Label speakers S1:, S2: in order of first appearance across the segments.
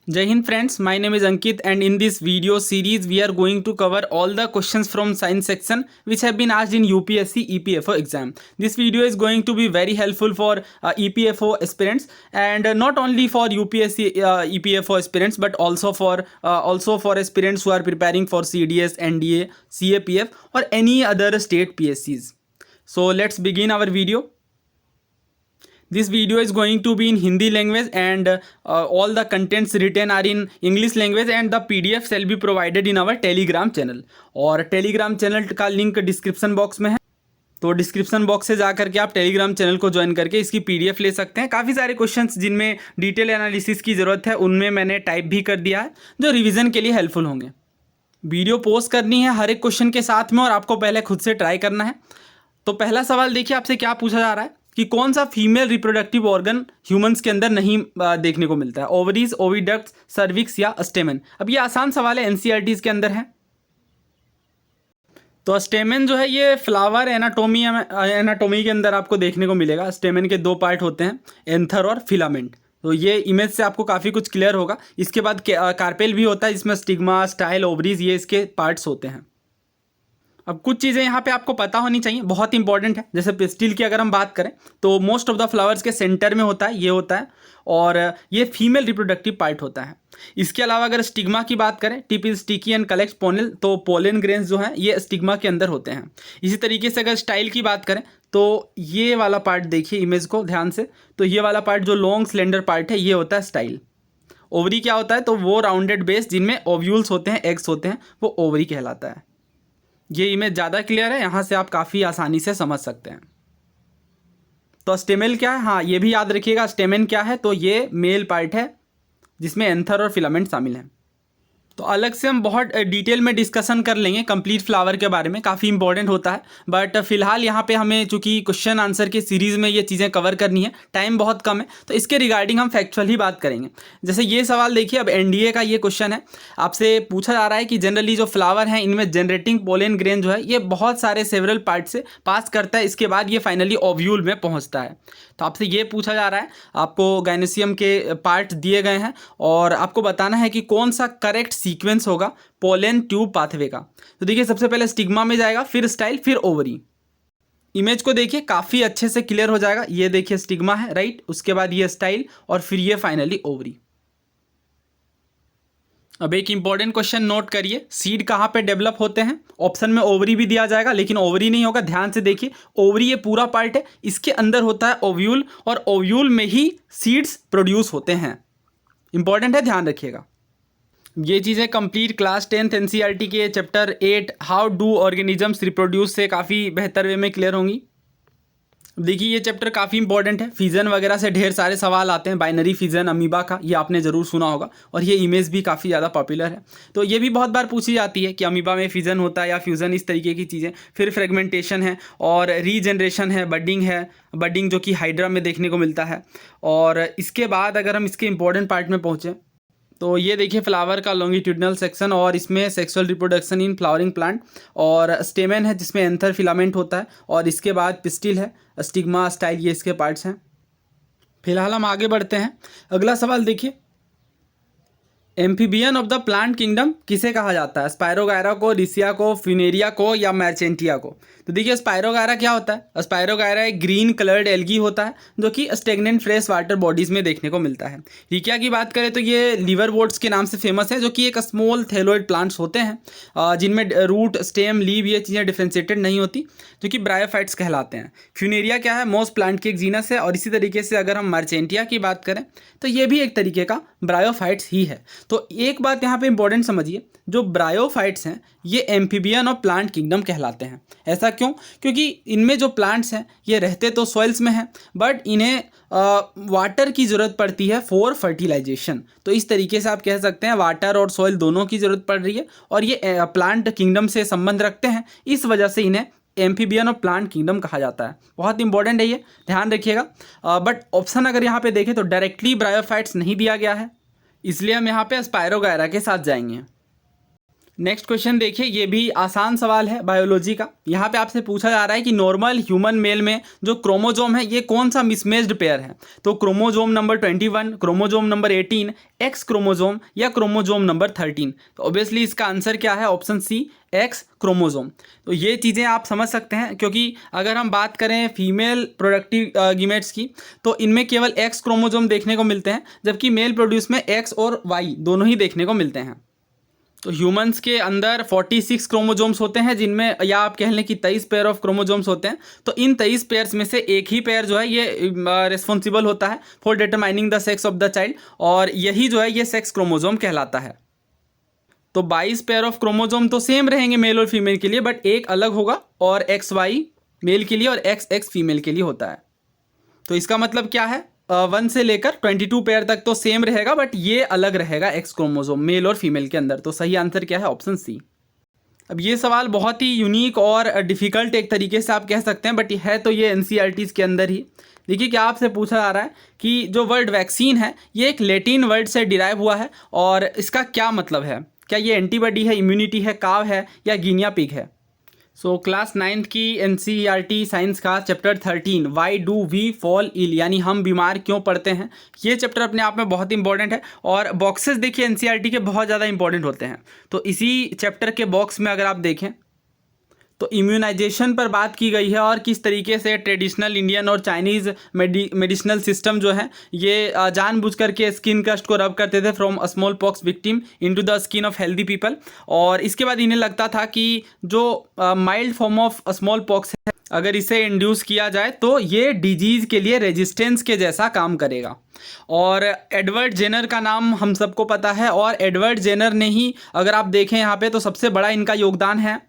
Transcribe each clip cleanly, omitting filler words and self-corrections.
S1: Jai Hind friends, my name is Ankit and in this video series we are going to cover all the questions from science section which have been asked in UPSC EPFO exam. This video is going to be very helpful for EPFO aspirants and not only for UPSC EPFO aspirants but also for aspirants who are preparing for CDS, NDA, CAPF or any other state PSCs. So let's begin our video. This video is going to be in Hindi language and all the contents written are in English language and the PDF shall be provided in our Telegram channel. और Telegram channel का link description box में है, तो description box से जा करके आप Telegram channel को ज्वाइन करके इसकी PDF ले सकते हैं। काफ़ी सारे क्वेश्चंस जिनमें डिटेल एनालिसिस की ज़रूरत है उनमें मैंने टाइप भी कर दिया है जो रिवीजन के लिए हेल्पफुल होंगे। वीडियो पोस्ट करनी है हर एक क्वेश्चन के साथ में और आपको पहले खुद से ट्राई करना है। तो पहला सवाल देखिए, आपसे क्या पूछा जा रहा है कि कौन सा फीमेल रिप्रोडक्टिव ऑर्गन ह्यूमंस के अंदर नहीं देखने को मिलता है, ओवरीज, ओविडक्ट्स, सर्विक्स या स्टेमन। अब ये आसान सवाल है, एनसीईआरटी के अंदर है। तो स्टेमन जो है ये फ्लावर एनाटोमी के अंदर आपको देखने को मिलेगा। स्टेमन के दो पार्ट होते हैं, एंथर और फिलामेंट। तो ये इमेज से आपको काफ़ी कुछ क्लियर होगा। इसके बाद कार्पेल भी होता है जिसमें स्टिग्मा, स्टाइल, ओवरीज ये इसके पार्ट्स होते हैं। अब कुछ चीज़ें यहाँ पे आपको पता होनी चाहिए, बहुत इंपॉर्टेंट है। जैसे पिस्टिल की अगर हम बात करें तो मोस्ट ऑफ द फ्लावर्स के सेंटर में होता है, ये होता है और ये फीमेल रिप्रोडक्टिव पार्ट होता है। इसके अलावा अगर स्टिग्मा की बात करें, tip is sticky and collect पोनेल, तो पोलन ग्रेन्स जो हैं ये स्टिग्मा के अंदर होते हैं। इसी तरीके से अगर स्टाइल की बात करें तो ये वाला पार्ट देखिए इमेज को ध्यान से, तो ये वाला पार्ट जो लॉन्ग स्लेंडर पार्ट है ये होता है स्टाइल। ओवरी क्या होता है, तो वो राउंडेड बेस जिनमें ओव्यूल्स होते हैं, एग्स होते हैं, वो ओवरी कहलाता है। ये इमेज ज़्यादा क्लियर है, यहाँ से आप काफ़ी आसानी से समझ सकते हैं। तो स्टेमेल क्या है, हाँ ये भी याद रखिएगा। स्टेमेन क्या है, तो ये मेल पार्ट है जिसमें एंथर और फिलामेंट शामिल हैं। तो अलग से हम बहुत डिटेल में डिस्कशन कर लेंगे कंप्लीट फ्लावर के बारे में, काफ़ी इंपॉर्टेंट होता है। बट फिलहाल यहाँ पे हमें चूंकि क्वेश्चन आंसर की सीरीज़ में ये चीज़ें कवर करनी है, टाइम बहुत कम है, तो इसके रिगार्डिंग हम फैक्चुअल ही बात करेंगे। जैसे ये सवाल देखिए, अब एनडीए का ये क्वेश्चन है, आपसे पूछा जा रहा है कि जनरली जो फ्लावर हैं इनमें जनरेटिंग पोलन ग्रेन जो है ये बहुत सारे सेवरल पार्ट से पास करता है, इसके बाद ये फाइनली ओव्यूल में पहुँचता है। तो आपसे ये पूछा जा रहा है, आपको गायनेसियम के पार्ट दिए गए हैं और आपको बताना है कि कौन सा करेक्ट सीक्वेंस होगा पोलन ट्यूब पाथवे का। तो देखिए सबसे पहले स्टिग्मा में जाएगा, फिर स्टाइल, फिर ओवरी। इमेज को देखिए काफ़ी अच्छे से क्लियर हो जाएगा। ये देखिए स्टिग्मा है, राइट, उसके बाद ये स्टाइल और फिर ये फाइनली ओवरी। अब एक इंपॉर्टेंट क्वेश्चन नोट करिए, सीड कहाँ पे डेवलप होते हैं। ऑप्शन में ओवरी भी दिया जाएगा लेकिन ओवरी नहीं होगा, ध्यान से देखिए। ओवरी ये पूरा पार्ट है, इसके अंदर होता है ओव्यूल और ओव्यूल में ही सीड्स प्रोड्यूस होते हैं। इंपॉर्टेंट है, ध्यान रखिएगा। ये चीज़ें कंप्लीट क्लास 10th एनसीईआरटी के chapter 8 how do organisms reproduce से काफ़ी बेहतर वे में क्लियर होंगी। देखिए ये चैप्टर काफ़ी इंपॉर्टेंट है, फिजन वगैरह से ढेर सारे सवाल आते हैं। बाइनरी फिजन, अमीबा का, ये आपने ज़रूर सुना होगा और ये इमेज भी काफ़ी ज़्यादा पॉपुलर है। तो ये भी बहुत बार पूछी जाती है कि अमीबा में फिजन होता है या फ्यूज़न, इस तरीके की चीज़ें। फिर फ्रेगमेंटेशन है और रीजनरेशन है, बडिंग है, बडिंग जो कि हाइड्रा में देखने को मिलता है। और इसके बाद अगर हम इसके इंपॉर्टेंट पार्ट में पहुँचें तो ये देखिए फ्लावर का लॉन्गिट्यूडनल सेक्शन और इसमें sexual reproduction in flowering plant, और स्टेमन है जिसमें एंथर फिलामेंट होता है, और इसके बाद पिस्टिल है, स्टिग्मा, स्टाइल, ये इसके पार्ट्स हैं। फिलहाल हम आगे बढ़ते हैं। अगला सवाल देखिए, amphibian of the plant kingdom किसे कहा जाता है, स्पायरोगायरा को, रिसिया को, फ्यूनेरिया को या मैर्चेंटिया को। तो देखिए स्पायरोगायरा क्या होता है, स्पायरोगायरा एक ग्रीन कलर्ड एल्गी होता है जो कि स्टेगनेंट फ्रेश वाटर बॉडीज में देखने को मिलता है। रिकिया की बात करें तो ये लिवरवोर्ट्स के नाम से फेमस है, जो कि एक स्मॉल थैलोइड प्लांट्स होते हैं जिनमें रूट, स्टेम, लीव ये चीज़ें डिफ्रेंशिएटेड नहीं होती, जो कि ब्रायोफाइट्स कहलाते हैं। फ्यूनेरिया क्या है, मोस्ट प्लांट की एक जीनस है। और इसी तरीके से अगर हम मर्चेंटिया की बात करें तो ये भी एक तरीके का ब्रायोफाइट्स ही है। तो एक बात यहाँ पे इंपॉर्टेंट समझिए, जो ब्रायोफाइट्स हैं ये एम्फीबियन ऑफ प्लांट किंगडम कहलाते हैं। ऐसा क्यों, क्योंकि इनमें जो प्लांट्स हैं ये रहते तो सॉइल्स में हैं बट इन्हें वाटर की ज़रूरत पड़ती है फॉर फर्टिलाइजेशन। तो इस तरीके से आप कह सकते हैं वाटर और सॉइल दोनों की ज़रूरत पड़ रही है और ये प्लांट किंगडम से संबंध रखते हैं, इस वजह से इन्हें एम्फीबियन ऑफ प्लांट किंगडम कहा जाता है। बहुत इंपॉर्टेंट है ये, ध्यान रखिएगा। बट ऑप्शन अगर यहाँ पे देखें तो डायरेक्टली ब्रायोफाइट्स नहीं दिया गया है, इसलिए हम यहाँ पे स्पायरोगायरा के साथ जाएंगे। नेक्स्ट क्वेश्चन देखिए, ये भी आसान सवाल है बायोलॉजी का। यहाँ पे आपसे पूछा जा रहा है कि नॉर्मल ह्यूमन मेल में जो क्रोमोजोम है ये कौन सा मिसमैच्ड पेयर है। तो chromosome number 21, chromosome number 18, x chromosome या क्रोमोजोम नंबर 13। तो ऑब्वियसली इसका आंसर क्या है, ऑप्शन सी एक्स क्रोमोजोम। तो ये चीज़ें आप समझ सकते हैं, क्योंकि अगर हम बात करें फीमेल प्रोडक्टिव गीमेट्स की तो इनमें केवल एक्स क्रोमोजोम देखने को मिलते हैं, जबकि मेल प्रोड्यूस में एक्स और वाई दोनों ही देखने को मिलते हैं। तो ह्यूमंस के अंदर 46 क्रोमोजोम्स होते हैं, जिनमें या आप कह लें कि 23 पेयर ऑफ क्रोमोजोम्स होते हैं। तो इन 23 पेयर्स में से एक ही पेयर जो है ये रिस्पॉन्सिबल होता है for determining the sex of the child, और यही जो है ये सेक्स क्रोमोजोम कहलाता है। तो 22 पेयर ऑफ क्रोमोजोम तो सेम रहेंगे मेल और फीमेल के लिए, बट एक अलग होगा, और एक्स वाई मेल के लिए और एक्स एक्स फीमेल के लिए होता है। तो इसका मतलब क्या है, 1 से लेकर 22 पेयर तक तो सेम रहेगा, बट ये अलग रहेगा एक्स क्रोमोजोम मेल और फीमेल के अंदर। तो सही आंसर क्या है, ऑप्शन सी। अब ये सवाल बहुत ही यूनिक और डिफ़िकल्ट एक तरीके से आप कह सकते हैं, बट है तो ये एनसीईआरटीज़ के अंदर ही। देखिए क्या आपसे पूछा जा रहा है कि जो वर्ड वैक्सीन है ये एक लैटिन वर्ड से डिराइव हुआ है, और इसका क्या मतलब है, क्या ये एंटीबॉडी है, इम्यूनिटी है, काव है या गिनिया पिग है। सो क्लास 9th की एनसीईआरटी साइंस का chapter 13 why do we fall ill, यानी हम बीमार क्यों पड़ते हैं, ये चैप्टर अपने आप में बहुत इंपॉर्टेंट है। और बॉक्सेस देखिए एनसीईआरटी के बहुत ज़्यादा इंपॉर्टेंट होते हैं। तो इसी चैप्टर के बॉक्स में अगर आप देखें तो इम्यूनाइजेशन पर बात की गई है, और किस तरीके से ट्रेडिशनल इंडियन और चाइनीज़ मेडिसिनल सिस्टम जो है ये जानबूझ करके स्किन कस्ट को रब करते थे from small pox victim into the skin of healthy people. और इसके बाद इन्हें लगता था कि जो mild form of small pox है, अगर इसे इंड्यूस किया जाए तो ये डिजीज़ के लिए रेजिस्टेंस के जैसा काम करेगा। और एडवर्ड जेनर का नाम हम सबको पता है, और एडवर्ड जेनर ने ही अगर आप देखें यहाँ पे तो सबसे बड़ा इनका योगदान है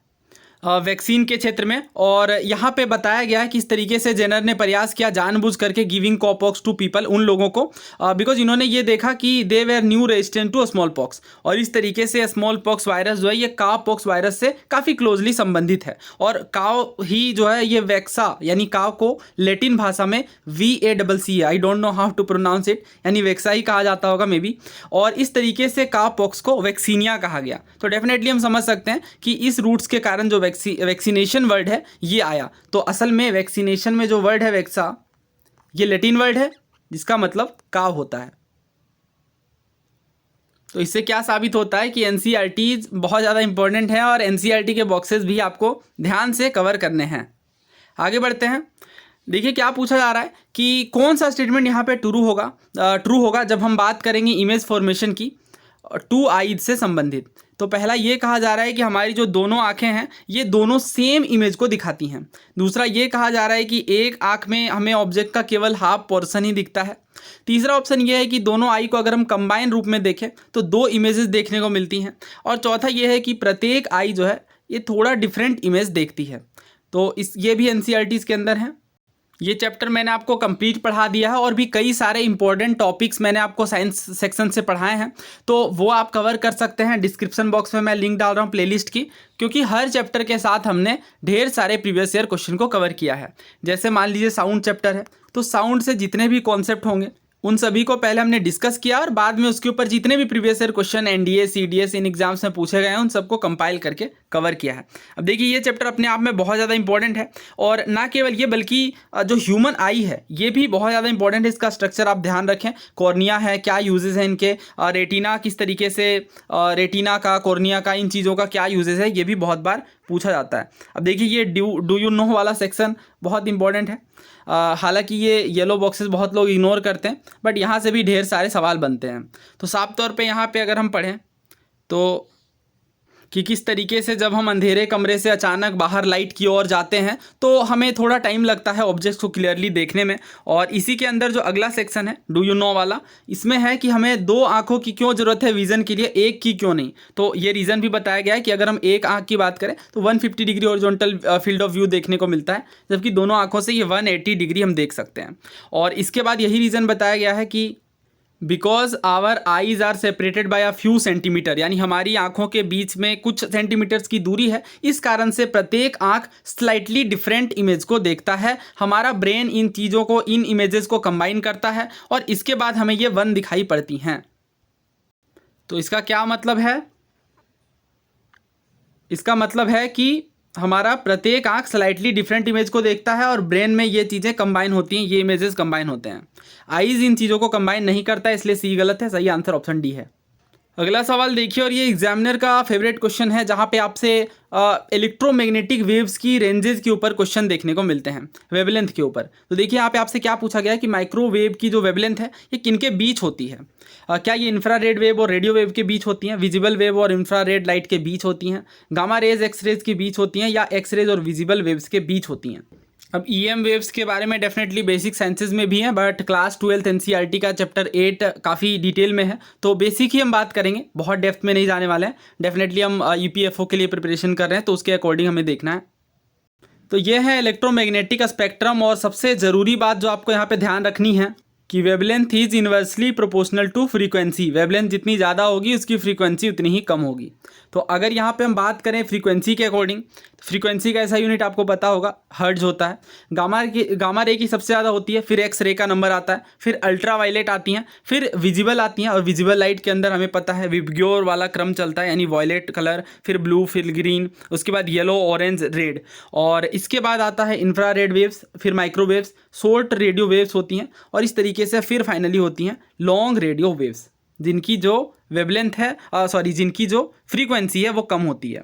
S1: वैक्सीन के क्षेत्र में। और यहाँ पे बताया गया है कि इस तरीके से जेनर ने प्रयास किया जानबूझ करके गिविंग कॉपॉक्स टू पीपल, उन लोगों को, बिकॉज इन्होंने ये देखा कि they were new resistant to smallpox, और इस तरीके से स्मॉल पॉक्स वायरस जो है ये काव पॉक्स वायरस से काफ़ी क्लोजली संबंधित है। और काव ही जो है ये वैक्सा, यानी काव को लेटिन भाषा में VACC, I don't know how to pronounce it, यानी वैक्सा ही कहा जाता होगा मे बी, और इस तरीके से काव पॉक्स को वैक्सीनिया कहा गया। तो डेफिनेटली हम समझ सकते हैं कि इस रूट्स के कारण जो वैक्सीनेशन वर्ड है ये आया। तो असल में वैक्सीनेशन में जो वर्ड है वैक्सा, ये लैटिन वर्ड है जिसका मतलब काव होता है। तो इससे क्या साबित होता है कि एनसीईआरटी बहुत ज़्यादा इंपॉर्टेंट है, और एनसीईआरटी के बॉक्सेस भी आपको ध्यान से कवर करने हैं। आगे बढ़ते हैं। देखिए क्या पूछा जा रहा है कि कौन सा स्टेटमेंट यहाँ पे ट्रू होगा जब हम बात करेंगे इमेज फॉर्मेशन की 2 आईज से संबंधित। तो पहला ये कहा जा रहा है कि हमारी जो दोनों आंखें हैं ये दोनों सेम इमेज को दिखाती हैं। दूसरा ये कहा जा रहा है कि एक आंख में हमें ऑब्जेक्ट का केवल हाफ पोर्शन ही दिखता है। तीसरा ऑप्शन ये है कि दोनों आई को अगर हम कंबाइन रूप में देखें तो 2 इमेजेस देखने को मिलती हैं। और चौथा ये है कि प्रत्येक आई जो है ये थोड़ा डिफरेंट इमेज देखती है। तो ये भी एनसीईआरटीज़ के अंदर है। ये चैप्टर मैंने आपको कंप्लीट पढ़ा दिया है, और भी कई सारे इंपॉर्टेंट टॉपिक्स मैंने आपको साइंस सेक्शन से पढ़ाए हैं, तो वो आप कवर कर सकते हैं। डिस्क्रिप्शन बॉक्स में मैं लिंक डाल रहा हूँ प्लेलिस्ट की, क्योंकि हर चैप्टर के साथ हमने ढेर सारे प्रीवियस ईयर क्वेश्चन को कवर किया है। जैसे मान लीजिए साउंड चैप्टर है, तो साउंड से जितने भी कॉन्सेप्ट होंगे उन सभी को पहले हमने डिस्कस किया, और बाद में उसके ऊपर जितने भी previous year question NDA CDS इन एग्जाम्स में पूछे गए हैं उन सबको कंपाइल करके कवर किया है। अब देखिए ये चैप्टर अपने आप में बहुत ज़्यादा इंपॉर्टेंट है, और ना केवल ये बल्कि जो ह्यूमन आई है ये भी बहुत ज़्यादा इंपॉर्टेंट है। इसका स्ट्रक्चर आप ध्यान रखें, कॉर्निया है, क्या यूजेस हैं इनके, रेटिना किस तरीके से, रेटिना का, कॉर्निया का, इन चीज़ों का क्या यूजेस है, ये भी बहुत बार पूछा जाता है। अब देखिए ये डू यू नो वाला सेक्शन बहुत इंपॉर्टेंट है। हालांकि ये येलो बॉक्सेस बहुत लोग इग्नोर करते हैं, बट यहाँ से भी ढेर सारे सवाल बनते हैं। तो साफ तौर पे यहाँ पे अगर हम पढ़ें तो कि किस तरीके से जब हम अंधेरे कमरे से अचानक बाहर लाइट की ओर जाते हैं तो हमें थोड़ा टाइम लगता है ऑब्जेक्ट्स को क्लियरली देखने में। और इसी के अंदर जो अगला सेक्शन है डू यू नो वाला, इसमें है कि हमें 2 आंखों की क्यों ज़रूरत है विज़न के लिए, एक की क्यों नहीं। तो ये रीज़न भी बताया गया है कि अगर हम एक आंख की बात करें तो 150 degree horizontal field of view देखने को मिलता है, जबकि दोनों आंखों से ये 180 डिग्री हम देख सकते हैं। और इसके बाद यही रीज़न बताया गया है कि because our eyes are separated by a few centimetre, यानी हमारी आंखों के बीच में कुछ सेंटीमीटर्स की दूरी है, इस कारण से प्रत्येक आंख स्लाइटली डिफरेंट इमेज को देखता है। हमारा ब्रेन इन चीज़ों को, इन इमेजेस को कंबाइन करता है, और इसके बाद हमें ये 1 दिखाई पड़ती हैं। तो इसका क्या मतलब है, इसका मतलब है कि हमारा प्रत्येक आंख स्लाइटली डिफरेंट इमेज को देखता है और ब्रेन में ये चीज़ें कंबाइन होती हैं, ये इमेजेस कंबाइन होते हैं। आईज इन चीज़ों को कंबाइन नहीं करता है, इसलिए सी गलत है। सही आंसर ऑप्शन डी है। अगला सवाल देखिए, और ये एग्जामिनर का फेवरेट क्वेश्चन है, जहाँ पे आपसे इलेक्ट्रोमैग्नेटिक वेव्स की रेंजेस के ऊपर क्वेश्चन देखने को मिलते हैं, वेवलेंथ के ऊपर। तो देखिए यहाँ पे आपसे क्या पूछा गया है कि माइक्रोवेव की जो वेवलेंथ है ये किनके बीच होती है। क्या ये इंफ्रारेड वेव और रेडियो वेव के बीच होती हैं, विजिबल वेव और इंफ्रारेड लाइट के बीच होती हैं, गामा रेज एक्सरेज के बीच होती हैं, या एक्सरेज और विजिबल वेव्स के बीच होती हैं। अब ईएम वेव्स के बारे में डेफिनेटली बेसिक साइंसेज में भी हैं, बट क्लास 12 एनसीईआरटी का चैप्टर 8 काफ़ी डिटेल में है, तो बेसिक ही हम बात करेंगे, बहुत डेप्थ में नहीं जाने वाले हैं। डेफिनेटली हम ईपीएफओ के लिए प्रिपरेशन कर रहे हैं, तो उसके अकॉर्डिंग हमें देखना है। तो ये है इलेक्ट्रोमैग्नेटिक स्पेक्ट्रम, और सबसे ज़रूरी बात जो आपको यहाँ पे ध्यान रखनी है कि wavelength is inversely proportional to frequency. Wavelength जितनी ज़्यादा होगी उसकी फ्रीक्वेंसी उतनी ही कम होगी। तो अगर यहाँ पे हम बात करें फ्रीक्वेंसी के अकॉर्डिंग, फ्रीक्वेंसी का ऐसा यूनिट आपको पता होगा, हर्ट्ज होता है। गामा रे की सबसे ज़्यादा होती है, फिर एक्स रे का नंबर आता है, फिर अल्ट्रा वायलेट आती हैं, फिर विजिबल आती हैं, और विजिबल लाइट के अंदर हमें पता है विबग्योर वाला क्रम चलता है, यानी वॉयलेट कलर, फिर ब्लू, फिर ग्रीन, उसके बाद येलो, ऑरेंज, रेड, और इसके बाद आता है इंफ्रारेड वेव्स, फिर माइक्रोवेव्स, शॉर्ट रेडियो वेव्स होती हैं, और इस तरीके से फिर फाइनली होती हैं लॉन्ग रेडियो वेव्स, जिनकी जो वेवलेंथ है जिनकी जो फ्रीक्वेंसी है वो कम होती है।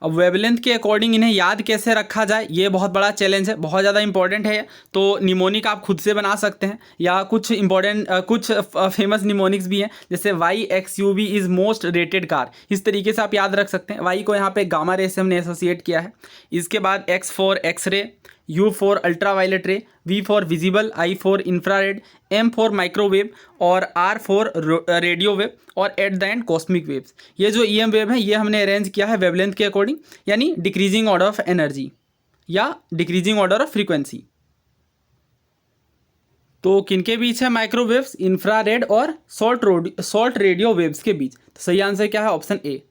S1: अब वेवलेंथ के अकॉर्डिंग इन्हें याद कैसे रखा जाए, ये बहुत बड़ा चैलेंज है, बहुत ज़्यादा इंपॉर्टेंट है। तो निमोनिक आप खुद से बना सकते हैं, या कुछ इंपॉर्टेंट कुछ फेमस निमोनिक्स भी हैं, जैसे YXUV is most rated car, इस तरीके से आप याद रख सकते हैं। Y को यहाँ पे गामा रे से हमने एसोसिएट किया है। इसके बाद X for X ray, U for ultraviolet ray, V for visible, I for infrared, M for microwave, और R फॉर रेडियो वेव, और at the end cosmic waves. ये जो EM वेव है ये हमने अरेंज किया है वेवलेंथ के अकॉर्डिंग, यानी डिक्रीजिंग ऑर्डर ऑफ एनर्जी या डिक्रीजिंग ऑर्डर ऑफ फ्रीक्वेंसी। तो किनके बीच है माइक्रोवेव्स? इंफ्रारेड और शॉर्ट रेडियो वेव्स के बीच। तो सही आंसर क्या है? Option A.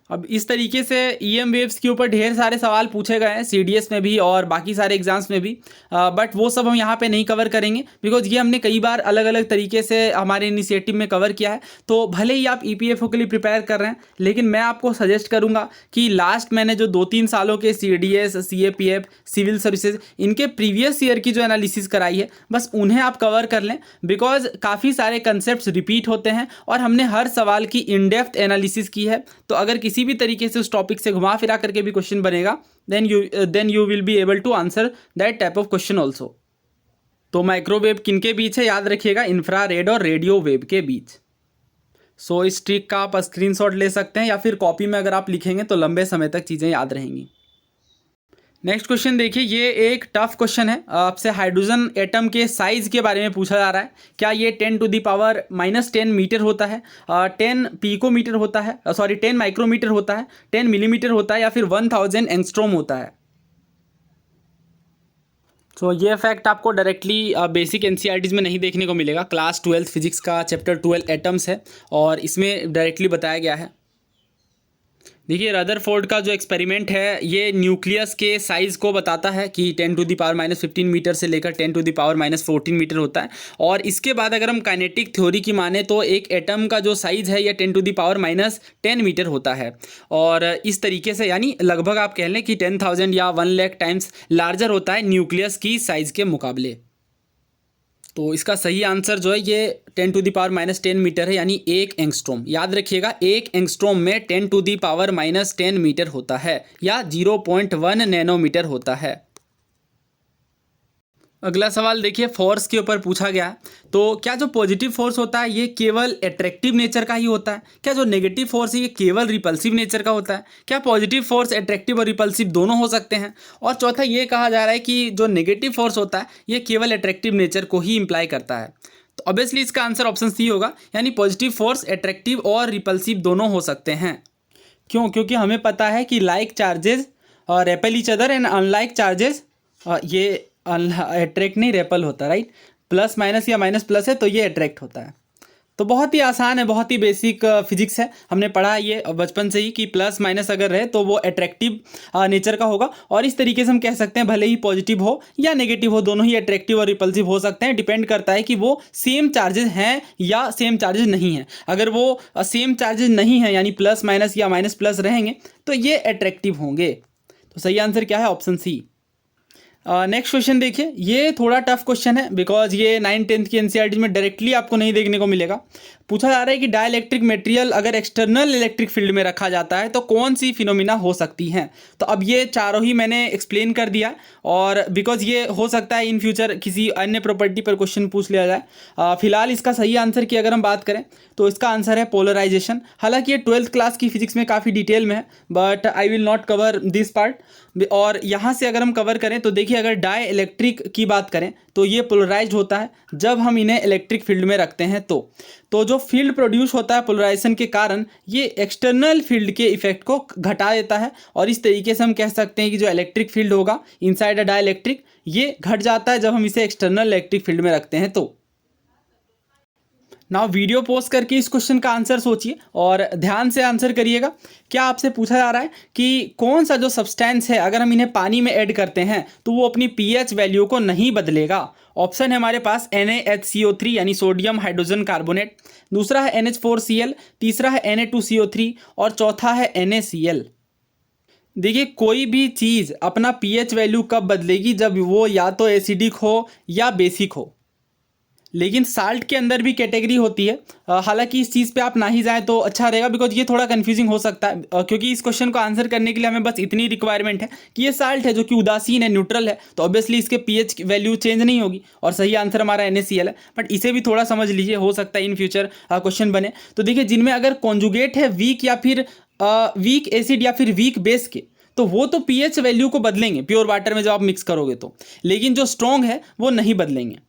S1: अब इस तरीके से EM वेव्स के ऊपर ढेर सारे सवाल पूछे गए हैं CDS में भी और बाकी सारे एग्जाम्स में भी, बट वो सब हम यहाँ पे नहीं कवर करेंगे, बिकॉज ये हमने कई बार अलग अलग तरीके से हमारे इनिशिएटिव में कवर किया है। तो भले ही आप EPFO के लिए प्रिपेयर कर रहे हैं, लेकिन मैं आपको सजेस्ट करूँगा कि लास्ट मैंने जो 2-3 सालों के CDS, CAPF, सिविल सर्विसेज, इनके प्रीवियस ईयर की जो एनालिसिस कराई है, बस उन्हें आप कवर कर लें, बिकॉज काफ़ी सारे कंसेप्ट रिपीट होते हैं और हमने हर सवाल की इन डेप्थ एनालिसिस की है। तो अगर किसी भी तरीके से उस टॉपिक से घुमा फिरा करके भी क्वेश्चन बनेगा, then you will be able to answer that type of question also. तो माइक्रोवेव किनके बीच है? याद रखिएगा, इंफ्रारेड और रेडियो वेव के बीच। सो इस ट्रिक का आप स्क्रीनशॉट ले सकते हैं, या फिर कॉपी में अगर आप लिखेंगे तो लंबे समय तक चीज़ें याद रहेंगी। नेक्स्ट क्वेश्चन देखिए, ये एक टफ क्वेश्चन है। आपसे हाइड्रोजन एटम के साइज़ के बारे में पूछा जा रहा है। क्या ये 10⁻⁻10 मीटर होता है, 10 पिकोमीटर होता है, 10 माइक्रोमीटर होता है, 10 मिलीमीटर होता है, या फिर 1000 एंगस्ट्रॉम होता है? तो ये फैक्ट आपको डायरेक्टली बेसिक एनसीईआरटीज़ में नहीं देखने को मिलेगा। क्लास 12 फिजिक्स का चैप्टर 12 एटम्स है, और इसमें डायरेक्टली बताया गया है। देखिए, रदरफोर्ड का जो एक्सपेरिमेंट है ये न्यूक्लियस के साइज़ को बताता है कि 10⁻⁻15 मीटर से लेकर 10⁻⁻14 मीटर होता है। और इसके बाद अगर हम काइनेटिक थ्योरी की माने तो एक एटम का जो साइज़ है ये 10⁻⁻10 मीटर होता है। और इस तरीके से यानी लगभग आप कह लें कि 10,000 या 1 लाख टाइम्स लार्जर होता है न्यूक्लियस की साइज़ के मुकाबले। तो इसका सही आंसर जो है ये 10⁻⁻10 मीटर है, यानी 1 एंगस्ट्रॉम। याद रखिएगा, 1 एंगस्ट्रॉम में 10⁻⁻10 मीटर होता है, या 0.1 नैनोमीटर होता है। अगला सवाल देखिए, फोर्स के ऊपर पूछा गया। तो क्या जो पॉजिटिव फोर्स होता है ये केवल अट्रैक्टिव नेचर का ही होता है? क्या जो नेगेटिव फोर्स है ये केवल रिपल्सिव नेचर का होता है? क्या पॉजिटिव फोर्स अट्रैक्टिव और रिपल्सिव दोनों हो सकते हैं? और चौथा ये कहा जा रहा है कि जो नेगेटिव फोर्स होता है ये केवल अट्रैक्टिव नेचर को ही इम्प्लाई करता है। तो ऑब्वियसली इसका आंसर ऑप्शन सी होगा, यानी पॉजिटिव फोर्स अट्रैक्टिव और रिपल्सिव दोनों हो सकते हैं। क्यों? क्योंकि हमें पता है कि like charges repel each other and unlike charges ये अट्रैक्ट नहीं रेपल होता, राइट? प्लस माइनस या माइनस प्लस है तो ये अट्रैक्ट होता है। तो बहुत ही आसान है, बहुत ही बेसिक फिजिक्स है, हमने पढ़ा है ये बचपन से ही कि प्लस माइनस अगर रहे तो वो अट्रैक्टिव नेचर का होगा। और इस तरीके से हम कह सकते हैं भले ही पॉजिटिव हो या नेगेटिव हो, दोनों ही अट्रैक्टिव और रिपल्सिव हो सकते हैं। डिपेंड करता है कि वो सेम चार्जेस हैं या सेम चार्जेस नहीं हैं। अगर वो सेम चार्जेस नहीं हैं यानी प्लस माइनस या माइनस प्लस रहेंगे तो ये अट्रैक्टिव होंगे। तो सही आंसर क्या है? Option C. नेक्स्ट क्वेश्चन देखिए, ये थोड़ा टफ क्वेश्चन है बिकॉज ये 9th-10th की एनसीईआरटी में डायरेक्टली आपको नहीं देखने को मिलेगा। पूछा जा रहा है कि डाइलेक्ट्रिक मटेरियल अगर एक्सटर्नल इलेक्ट्रिक फील्ड में रखा जाता है तो कौन सी फिनोमिना हो सकती हैं। तो अब ये चारों ही मैंने एक्सप्लेन कर दिया और बिकॉज ये हो सकता है इन फ्यूचर किसी अन्य प्रॉपर्टी पर क्वेश्चन पूछ लिया जाए। फिलहाल इसका सही आंसर की अगर हम बात करें तो इसका आंसर है पोलराइजेशन। हालांकि ये 12th क्लास की फिजिक्स में काफ़ी डिटेल में है but I will not cover this part. और यहाँ से अगर हम कवर करें तो देखिए, अगर डाई इलेक्ट्रिक की बात करें तो ये पोलराइज्ड होता है जब हम इन्हें इलेक्ट्रिक फील्ड में रखते हैं। तो जो फील्ड प्रोड्यूस होता है पोलराइजेशन के कारण ये एक्सटर्नल फील्ड के इफेक्ट को घटा देता है और इस तरीके से हम कह सकते हैं कि जो इलेक्ट्रिक फील्ड होगा इनसाइड अ डाई इलेक्ट्रिक ये घट जाता है जब हम इसे एक्सटर्नल इलेक्ट्रिक फील्ड में रखते हैं। तो नाउ वीडियो पोस्ट करके इस क्वेश्चन का आंसर सोचिए और ध्यान से आंसर करिएगा। क्या आपसे पूछा जा रहा है कि कौन सा जो सब्सटेंस है अगर हम इन्हें पानी में ऐड करते हैं तो वो अपनी पीएच वैल्यू को नहीं बदलेगा। ऑप्शन है हमारे पास NaHCO3 यानी सोडियम हाइड्रोजन कार्बोनेट, दूसरा है NH4Cl, तीसरा है Na2CO3 और चौथा है NaCl। देखिए, कोई भी चीज़ अपना पीएच वैल्यू कब बदलेगी? जब वो या तो एसिडिक हो या बेसिक हो। लेकिन साल्ट के अंदर भी कैटेगरी होती है। हालांकि इस चीज़ पे आप ना ही जाएं तो अच्छा रहेगा बिकॉज ये थोड़ा कंफ्यूजिंग हो सकता है क्योंकि इस क्वेश्चन को आंसर करने के लिए हमें बस इतनी रिक्वायरमेंट है कि ये साल्ट है जो कि उदासीन है, न्यूट्रल है, तो ऑब्वियसली इसके पीएच वैल्यू चेंज नहीं होगी और सही आंसर हमारा NaCl है। बट इसे भी थोड़ा समझ लीजिए, हो सकता है इन फ्यूचर क्वेश्चन बने। तो देखिए, जिनमें अगर कॉन्जुगेट है वीक या फिर वीक एसिड या फिर वीक बेस के तो वो तो पीएच वैल्यू को बदलेंगे प्योर वाटर में जब आप मिक्स करोगे तो, लेकिन जो स्ट्रॉन्ग है वो नहीं बदलेंगे।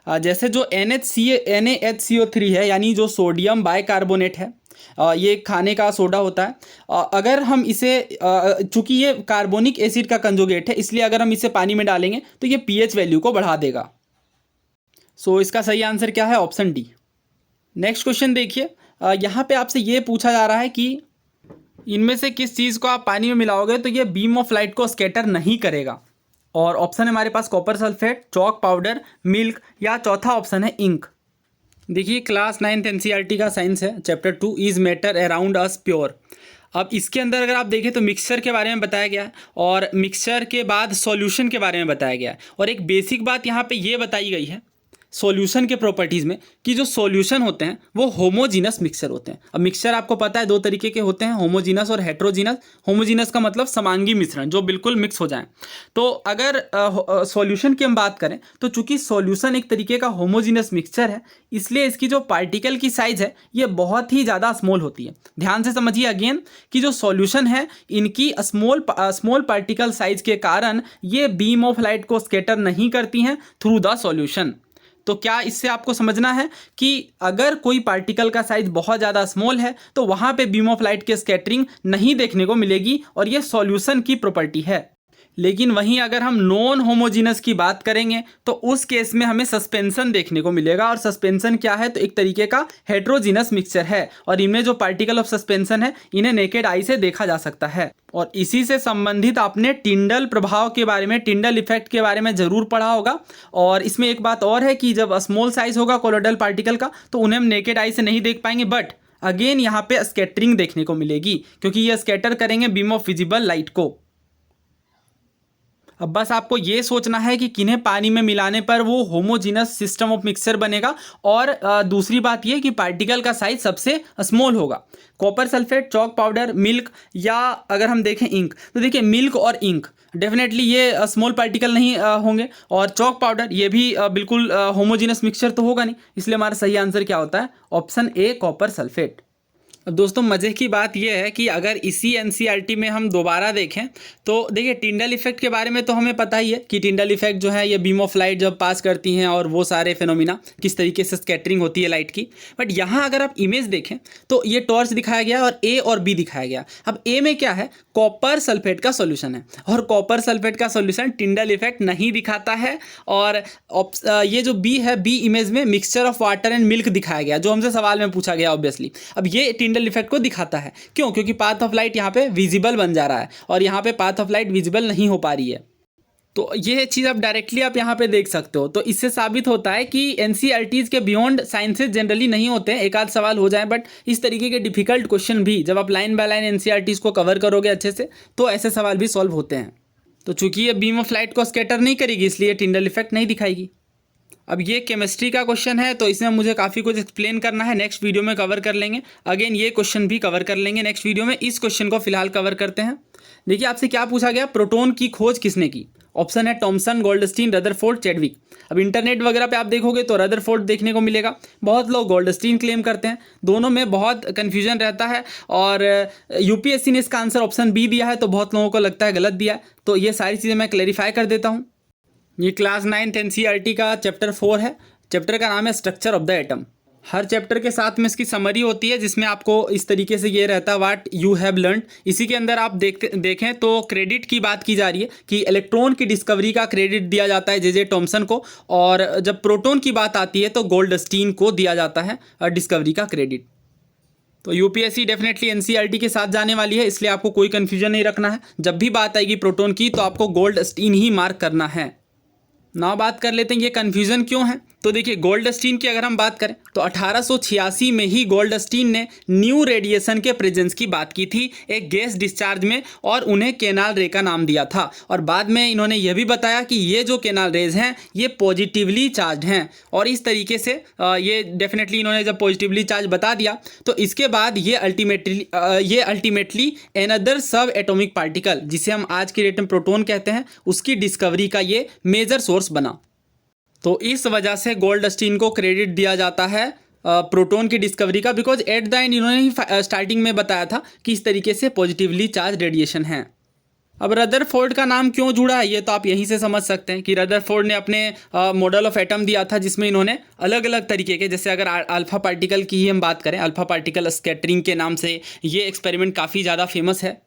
S1: जैसे जो NaHCO3 है यानी जो सोडियम बाइकार्बोनेट है, ये खाने का सोडा होता है। अगर हम इसे चूंकि ये कार्बोनिक एसिड का कंजुगेट है इसलिए अगर हम इसे पानी में डालेंगे तो ये पीएच वैल्यू को बढ़ा देगा। सो इसका सही आंसर क्या है? Option D. नेक्स्ट क्वेश्चन देखिए, यहाँ पे आपसे ये पूछा जा रहा है कि इनमें से किस चीज़ को आप पानी में मिलाओगे तो ये बीम ऑफ लाइट को स्कैटर नहीं करेगा। और ऑप्शन है हमारे पास copper sulphate, chalk powder, milk या चौथा ऑप्शन है इंक। देखिए, क्लास 9th एनसीईआरटी का साइंस है, chapter 2 is matter around us pure. अब इसके अंदर अगर आप देखें तो मिक्सचर के बारे में बताया गया है और मिक्सचर के बाद सॉल्यूशन के बारे में बताया गया है। और एक बेसिक बात यहाँ पे ये बताई गई है सॉल्यूशन के प्रॉपर्टीज़ में कि जो सॉल्यूशन होते हैं वो होमोजीनस मिक्सचर होते हैं। अब मिक्सचर आपको पता है दो तरीके के होते हैं, होमोजीनस और हेट्रोजीनस। होमोजीनस का मतलब समांगी मिश्रण, जो बिल्कुल मिक्स हो जाए। तो अगर सॉल्यूशन की हम बात करें तो चूंकि सॉल्यूशन एक तरीके का होमोजीनस मिक्सचर है इसलिए इसकी जो पार्टिकल की साइज़ है ये बहुत ही ज़्यादा स्मॉल होती है। ध्यान से समझिए अगेन कि जो सॉल्यूशन है इनकी स्मॉल पार्टिकल साइज के कारण ये बीम ऑफ लाइट को स्कैटर नहीं करती हैं थ्रू द सॉल्यूशन। तो क्या इससे आपको समझना है कि अगर कोई पार्टिकल का साइज बहुत ज़्यादा स्मॉल है तो वहाँ पे बीम ऑफ लाइट की स्कैटरिंग नहीं देखने को मिलेगी और ये सॉल्यूशन की प्रॉपर्टी है। लेकिन वहीं अगर हम नॉन होमोजीनस की बात करेंगे तो उस केस में हमें सस्पेंशन देखने को मिलेगा। और सस्पेंशन क्या है? तो एक तरीके का हेट्रोजीनस मिक्सचर है और इनमें जो पार्टिकल ऑफ सस्पेंशन है इन्हें नेकेड आई से देखा जा सकता है। और इसी से संबंधित आपने टिंडल प्रभाव के बारे में, टिंडल इफेक्ट के बारे में ज़रूर पढ़ा होगा। और इसमें एक बात और है कि जब स्मॉल साइज होगा कोलोइडल पार्टिकल का तो उन्हें हम नेकेड आई से नहीं देख पाएंगे, बट अगेन यहाँ पे स्कैटरिंग देखने को मिलेगी क्योंकि ये स्कैटर करेंगे बीम ऑफ विजिबल लाइट को। अब बस आपको ये सोचना है कि किन्हें पानी में मिलाने पर वो होमोजीनस सिस्टम ऑफ मिक्सचर बनेगा। और दूसरी बात ये कि पार्टिकल का साइज सबसे स्मॉल होगा। Copper sulphate, chalk powder, milk या अगर हम देखें इंक, तो देखिए मिल्क और इंक डेफिनेटली ये स्मॉल पार्टिकल नहीं होंगे और चॉक पाउडर ये भी बिल्कुल होमोजीनस मिक्सचर तो होगा नहीं। इसलिए हमारा सही आंसर क्या होता है? Option A, copper sulphate. अब दोस्तों मज़े की बात यह है कि अगर इसी एनसीईआरटी में हम दोबारा देखें तो देखिए टिंडल इफेक्ट के बारे में तो हमें पता ही है कि टिंडल इफेक्ट जो है ये बीम ऑफ लाइट जब पास करती हैं और वो सारे फिनोमिना किस तरीके से स्कैटरिंग होती है लाइट की। बट यहाँ अगर आप इमेज देखें तो ये टॉर्च दिखाया गया और ए और बी दिखाया गया। अब ए में क्या है, कॉपर सल्फेट का सॉल्यूशन है और कॉपर सल्फेट का सॉल्यूशन टिंडल इफेक्ट नहीं दिखाता है। और ये जो बी है, बी इमेज में mixture of water and milk दिखाया गया जो हमसे सवाल में पूछा गया ऑब्वियसली। अब ये टिंडल इफेक्ट को दिखाता है, क्यों? क्योंकि पाथ ऑफ लाइट यहाँ पे विजिबल बन जा रहा है और यहाँ पे पाथ ऑफ लाइट विजिबल नहीं हो पा रही है। तो ये चीज़ आप डायरेक्टली आप यहाँ पे देख सकते हो। तो इससे साबित होता है कि एनसीईआरटीज़ के बियॉन्ड साइंसेज जनरली नहीं होते हैं, एक आध सवाल हो जाए, बट इस तरीके के डिफिकल्ट क्वेश्चन भी जब आप लाइन बाय लाइन एनसीईआरटीज़ को कवर करोगे अच्छे से तो ऐसे सवाल भी सॉल्व होते हैं। तो चूंकि ये बीम ऑफ लाइट को स्कैटर नहीं करेगी इसलिए टिंडल इफेक्ट नहीं दिखाएगी। अब ये केमिस्ट्री का क्वेश्चन है तो इसमें मुझे काफ़ी कुछ एक्सप्लेन करना है, नेक्स्ट वीडियो में कवर कर लेंगे। अगेन ये क्वेश्चन भी कवर कर लेंगे नेक्स्ट वीडियो में। इस क्वेश्चन को फिलहाल कवर करते हैं। देखिए आपसे क्या पूछा गया, प्रोटॉन की खोज किसने की? ऑप्शन है थॉमसन, गोल्डस्टीन, रदरफोर्ड, चैडविक। अब इंटरनेट वगैरह पे आप देखोगे तो रदरफोर्ड देखने को मिलेगा, बहुत लोग गोल्डस्टीन क्लेम करते हैं, दोनों में बहुत कन्फ्यूजन रहता है। और यूपीएससी ने इसका आंसर ऑप्शन बी दिया है तो बहुत लोगों को लगता है गलत दिया है। तो ये सारी चीज़ें मैं क्लैरिफाई कर देता हूँ। ये क्लास 9th एनसीईआरटी का चैप्टर 4 है। चैप्टर का नाम है structure of the atom. Her chapter के साथ में इसकी समरी होती है जिसमें आपको इस तरीके से ये रहता है व्हाट यू हैव लर्नड। इसी के अंदर आप देखें तो क्रेडिट की बात की जा रही है कि इलेक्ट्रॉन की डिस्कवरी का क्रेडिट दिया जाता है जे थॉमसन को, और जब प्रोटॉन की बात आती है तो गोल्डस्टीन को दिया जाता है डिस्कवरी का क्रेडिट। तो यूपीएससी डेफिनेटली एनसीईआरटी के साथ जाने वाली है, इसलिए आपको कोई कन्फ्यूजन नहीं रखना है। जब भी बात आएगी प्रोटॉन की तो आपको गोल्डस्टीन ही मार्क करना है। ना बात कर लेते हैं ये कन्फ्यूज़न क्यों है। तो देखिए गोल्डस्टीन की अगर हम बात करें तो 1886 में ही गोल्डस्टीन ने न्यू रेडिएशन के प्रेजेंस की बात की थी एक गैस डिस्चार्ज में, और उन्हें केनाल रे का नाम दिया था। और बाद में इन्होंने यह भी बताया कि ये जो केनाल रेज हैं ये पॉजिटिवली चार्ज हैं। और इस तरीके से ये डेफिनेटली इन्होंने जब पॉजिटिवली चार्ज बता दिया तो इसके बाद ये अल्टीमेटली एनदर सब एटॉमिक पार्टिकल, जिसे हम आज की डेट में प्रोटॉन कहते हैं, उसकी डिस्कवरी का ये मेजर सोर्स बना। तो इस वजह से गोल्डस्टीन को क्रेडिट दिया जाता है प्रोटॉन की डिस्कवरी का, बिकॉज एट द एंड इन्होंने ही स्टार्टिंग में बताया था कि इस तरीके से पॉजिटिवली चार्ज रेडिएशन है। अब रदरफोर्ड का नाम क्यों जुड़ा है ये तो आप यहीं से समझ सकते हैं कि रदरफोर्ड ने अपने मॉडल ऑफ एटम दिया था जिसमें इन्होंने अलग अलग तरीके के, जैसे अगर अल्फा पार्टिकल की ही हम बात करें, अल्फा पार्टिकल स्कैटरिंग के नाम से ये एक्सपेरिमेंट काफ़ी ज़्यादा फेमस है।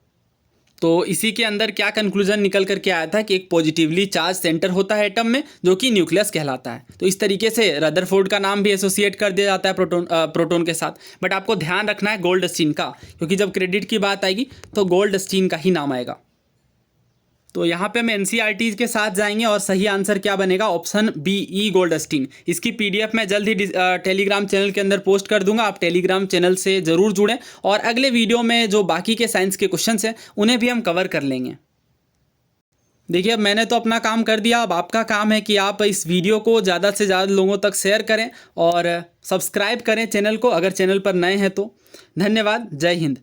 S1: तो इसी के अंदर क्या कंक्लूजन निकल करके आया था कि एक पॉजिटिवली चार्ज सेंटर होता है एटम में जो कि न्यूक्लियस कहलाता है। तो इस तरीके से रदरफोर्ड का नाम भी एसोसिएट कर दिया जाता है प्रोटॉन के साथ। बट आपको ध्यान रखना है गोल्डस्टीन का, क्योंकि जब क्रेडिट की बात आएगी तो गोल्डस्टीन का ही नाम आएगा। तो यहाँ पे हम एनसीईआरटी के साथ जाएंगे और सही आंसर क्या बनेगा, ऑप्शन बी ई गोल्डस्टीन। इसकी पीडीएफ मैं जल्द ही टेलीग्राम चैनल के अंदर पोस्ट कर दूंगा, आप टेलीग्राम चैनल से ज़रूर जुड़ें। और अगले वीडियो में जो बाकी के साइंस के क्वेश्चंस हैं उन्हें भी हम कवर कर लेंगे। देखिए अब मैंने तो अपना काम कर दिया, अब आपका काम है कि आप इस वीडियो को ज़्यादा से ज़्यादा लोगों तक शेयर करें और सब्सक्राइब करें चैनल को अगर चैनल पर नए हैं तो। धन्यवाद, जय हिंद।